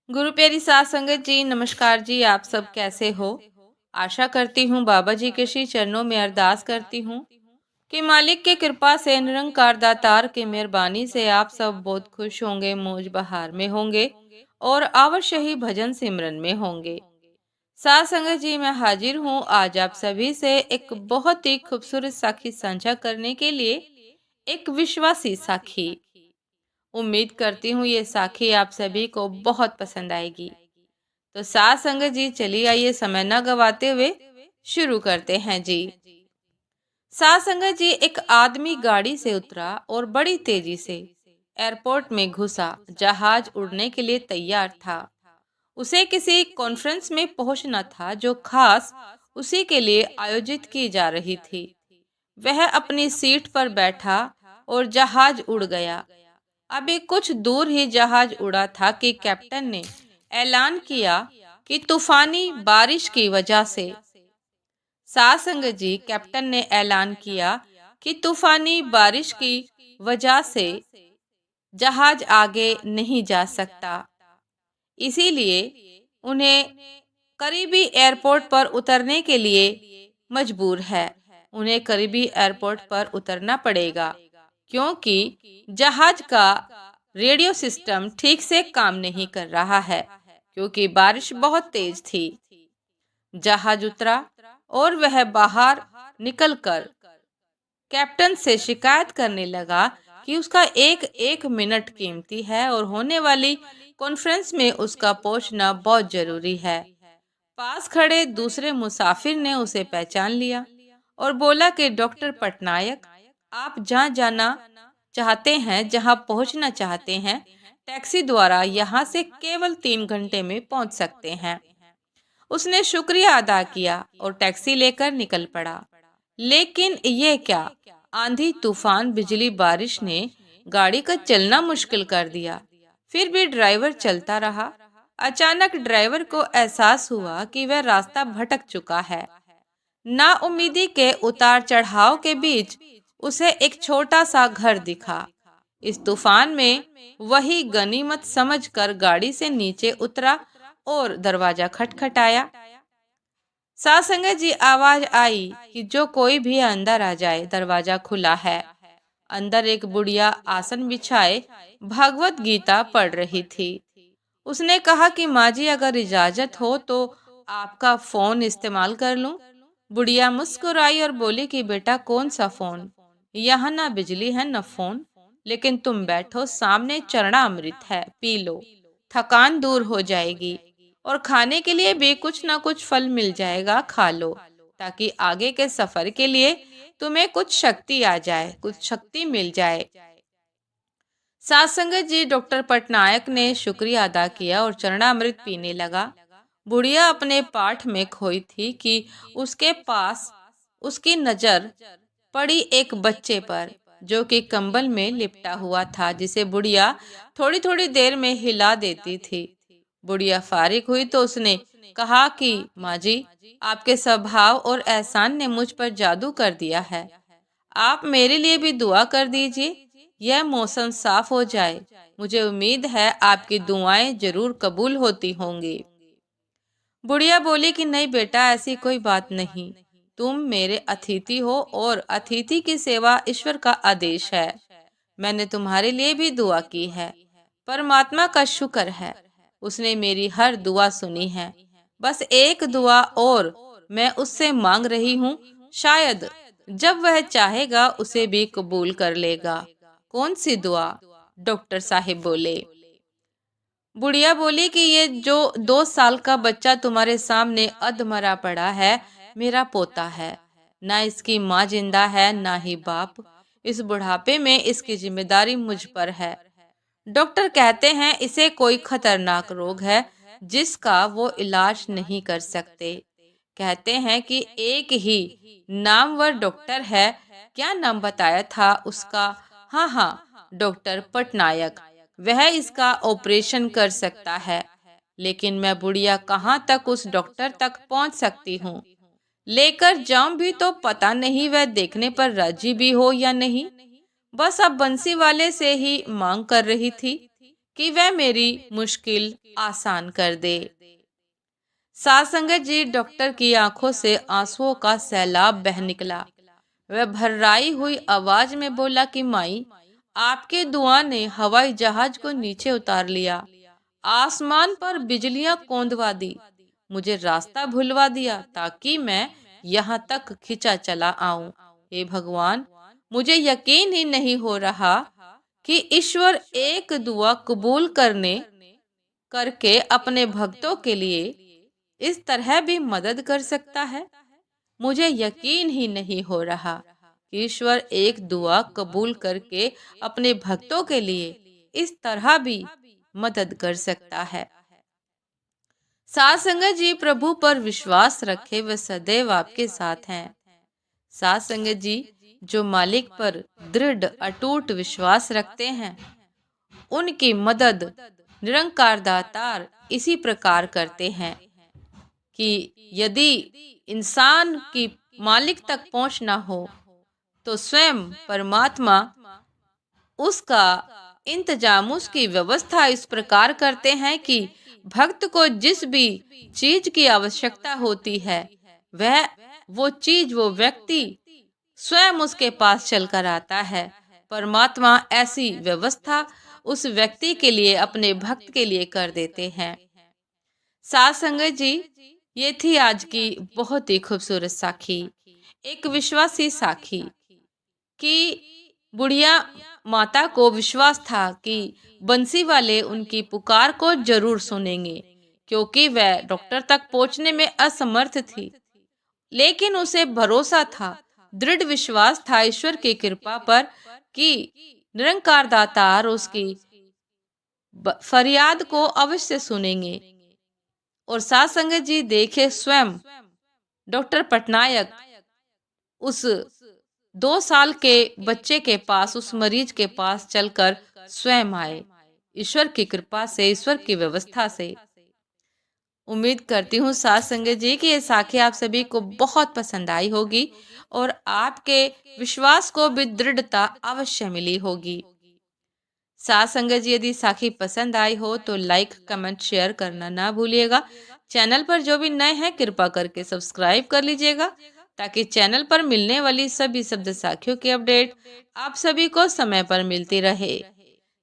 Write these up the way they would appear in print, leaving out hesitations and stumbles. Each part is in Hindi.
गुरु प्यारी साध संगत जी, नमस्कार जी। आप सब कैसे हो? आशा करती हूँ बाबा जी के श्री चरणों में अरदास करती हूँ कि मालिक की कृपा से, निरंकार दातार की मेहरबानी से आप सब बहुत खुश होंगे, मौज बहार में होंगे और अवश्य ही भजन सिमरन में होंगे। साध संगत जी, मैं हाजिर हूँ आज आप सभी से एक बहुत ही खूबसूरत साखी साझा करने के लिए। एक विश्वासी साखी। उम्मीद करती हूँ ये साखी आप सभी को बहुत पसंद आएगी। तो साथ संगत जी, चलिए आइए समय न गवाते हुए शुरू करते हैं जी। साथ संगत जी, एक आदमी गाड़ी से उतरा और बड़ी तेजी से एयरपोर्ट में घुसा। जहाज उड़ने के लिए तैयार था। उसे किसी कॉन्फ्रेंस में पहुंचना था जो खास उसी के लिए आयोजित की जा रही थी। वह अपनी सीट पर बैठा और जहाज उड़ गया। अभी कुछ दूर ही जहाज उड़ा था कि कैप्टन ने ऐलान किया कि तूफानी बारिश की वजह से, साथ संगत जी, कैप्टन ने ऐलान किया कि तूफानी बारिश की वजह से जहाज आगे नहीं जा सकता। इसीलिए उन्हें करीबी एयरपोर्ट पर उतरने के लिए मजबूर है। उन्हें करीबी एयरपोर्ट पर उतरना पड़ेगा क्योंकि जहाज का रेडियो सिस्टम ठीक से काम नहीं कर रहा है, क्योंकि बारिश बहुत तेज थी। जहाज उतरा और वह बाहर निकलकर कैप्टन से शिकायत करने लगा कि उसका एक एक मिनट कीमती है और होने वाली कॉन्फ्रेंस में उसका पहुंचना बहुत जरूरी है। पास खड़े दूसरे मुसाफिर ने उसे पहचान लिया और बोला कि डॉक्टर पटनायक, आप जहाँ जाना चाहते हैं, जहाँ पहुंचना चाहते हैं, टैक्सी द्वारा यहाँ से केवल 3 घंटे में पहुंच सकते हैं। उसने शुक्रिया अदा किया और टैक्सी लेकर निकल पड़ा। लेकिन ये क्या, आंधी तूफान बिजली बारिश ने गाड़ी का चलना मुश्किल कर दिया। फिर भी ड्राइवर चलता रहा। अचानक ड्राइवर को एहसास हुआ कि वह रास्ता भटक चुका है। नाउम्मीदी के उतार चढ़ाव के बीच उसे एक छोटा सा घर दिखा। इस तूफान में वही गनीमत समझकर गाड़ी से नीचे उतरा और दरवाजा खटखटाया। साथ संगत जी, आवाज आई कि जो कोई भी अंदर आ जाए, दरवाजा खुला है। अंदर एक बुढ़िया आसन बिछाए भगवत गीता पढ़ रही थी। उसने कहा कि माँ जी, अगर इजाजत हो तो आपका फोन इस्तेमाल कर लूं। बुढ़िया मुस्कुराई और बोली कि बेटा, कौन सा फोन? यहाँ ना बिजली है न फोन, लेकिन तुम बैठो, सामने चरणामृत है, पी लो, थकान दूर हो जाएगी और खाने के लिए भी कुछ ना कुछ फल मिल जाएगा, खा लो, ताकि आगे के सफर के लिए तुम्हें कुछ शक्ति आ जाए, कुछ शक्ति मिल जाए। साथ संगत जी, डॉक्टर पटनायक ने शुक्रिया अदा किया और चरणामृत पीने लगा। बुढ़िया अपने पाठ में खोई थी कि उसके पास उसकी नजर पड़ी एक बच्चे पर जो कि कंबल में लिपटा हुआ था, जिसे बुढ़िया थोड़ी थोड़ी देर में हिला देती थी। बुढ़िया फारिग हुई तो उसने कहा कि माँ जी, आपके स्वभाव और एहसान ने मुझ पर जादू कर दिया है। आप मेरे लिए भी दुआ कर दीजिए, यह मौसम साफ हो जाए। मुझे उम्मीद है आपकी दुआएं जरूर कबूल होती होंगी। बुढ़िया बोली कि नहीं बेटा, ऐसी कोई बात नहीं। तुम मेरे अतिथि हो और अतिथि की सेवा ईश्वर का आदेश है। मैंने तुम्हारे लिए भी दुआ की है। परमात्मा का शुक्र है, उसने मेरी हर दुआ सुनी है। बस एक दुआ और मैं उससे मांग रही हूँ, शायद जब वह चाहेगा उसे भी कबूल कर लेगा। कौन सी दुआ? डॉक्टर साहिब बोले। बुढ़िया बोली कि ये जो 2 साल का बच्चा तुम्हारे सामने अधमरा पड़ा है, मेरा पोता है। ना इसकी माँ जिंदा है, ना ही बाप। इस बुढ़ापे में इसकी जिम्मेदारी मुझ पर है। डॉक्टर कहते हैं इसे कोई खतरनाक रोग है जिसका वो इलाज नहीं कर सकते। कहते हैं कि एक ही नामवर डॉक्टर है। क्या नाम बताया था उसका? हाँ हाँ, डॉक्टर पटनायक। वह इसका ऑपरेशन कर सकता है। लेकिन मैं बुढ़िया कहाँ तक उस डॉक्टर तक पहुँच सकती हूँ? लेकर जाऊं भी तो पता नहीं वह देखने पर राजी भी हो या नहीं। बस अब बंसी वाले से ही मांग कर रही थी कि वह मेरी मुश्किल आसान कर दे। साथ संगत जी, डॉक्टर की आंखों से आंसुओं का सैलाब बह निकला। वह भर्राई हुई आवाज में बोला कि माई, आपके दुआ ने हवाई जहाज को नीचे उतार लिया, आसमान पर बिजलियां कौंधवा दी, मुझे रास्ता भुलवा दिया ताकि मैं यहाँ तक खिंचा चला आऊं। हे भगवान, मुझे यकीन ही नहीं हो रहा कि ईश्वर एक दुआ कबूल करके अपने भक्तों के लिए इस तरह भी मदद कर सकता है। मुझे यकीन ही नहीं हो रहा कि ईश्वर एक दुआ कबूल करके अपने भक्तों के लिए इस तरह भी मदद कर सकता है। साथ संगत जी, प्रभु पर विश्वास रखे, वह सदैव आपके साथ हैं। साथ संगत जी, जो मालिक पर दृढ़ अटूट विश्वास रखते हैं, उनकी मदद निरंकार दातार इसी प्रकार करते हैं कि यदि इंसान की मालिक तक पहुंचना हो तो स्वयं परमात्मा उसका इंतजाम, उसकी व्यवस्था इस प्रकार करते हैं कि भक्त को जिस भी चीज की आवश्यकता होती है, वो चीज, वो व्यक्ति स्वयं उसके पास चलकर आता है। परमात्मा ऐसी व्यवस्था उस व्यक्ति के लिए, अपने भक्त के लिए कर देते हैं। साथ संगत जी, ये थी आज की बहुत ही खूबसूरत साखी। एक विश्वासी साखी कि बुढ़िया माता को विश्वास था कि बंसी वाले उनकी पुकार को जरूर सुनेंगे, क्योंकि वह डॉक्टर तक पहुंचने में असमर्थ थी। लेकिन उसे भरोसा था, दृढ़ विश्वास था ईश्वर की कृपा पर कि निरंकार दातार उसकी फरियाद को अवश्य सुनेंगे। और साथ संगत जी, देखे स्वयं डॉक्टर पटनायक उस 2 साल के बच्चे के पास, उस मरीज के पास चलकर स्वयं आए, ईश्वर की कृपा से, ईश्वर की व्यवस्था से। उम्मीद करती हूँ साथ संगत जी कि ये साखी आप सभी को बहुत पसंद आई होगी और आपके विश्वास को भी दृढ़ता अवश्य मिली होगी। साथ संगत जी, यदि साखी पसंद आई हो तो लाइक, कमेंट, शेयर करना ना भूलिएगा। चैनल पर जो भी नए हैं कृपा करके सब्सक्राइब कर लीजिएगा, ताकि चैनल पर मिलने वाली सभी शब्द साखियों की अपडेट आप सभी को समय पर मिलती रहे।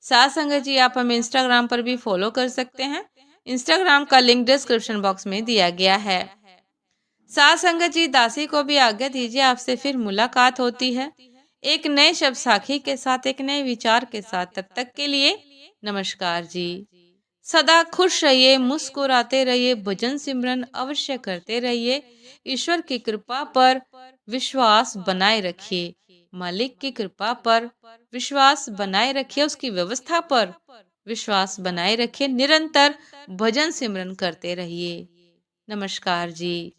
साथ संगत जी, आप हमें इंस्टाग्राम पर भी फॉलो कर सकते हैं। इंस्टाग्राम का लिंक डिस्क्रिप्शन बॉक्स में दिया गया है। साथ संगत जी, दासी को भी आज्ञा दीजिए, आपसे फिर मुलाकात होती है एक नए शब्द साखी के साथ, एक नए विचार के साथ। तब तक के लिए नमस्कार जी। सदा खुश रहिए, मुस्कुराते रहिए, भजन सिमरन अवश्य करते रहिए। ईश्वर की कृपा पर विश्वास बनाए रखिए, मालिक की कृपा पर विश्वास बनाए रखिए, उसकी व्यवस्था पर विश्वास बनाए रखिए। निरंतर भजन सिमरन करते रहिए। नमस्कार जी।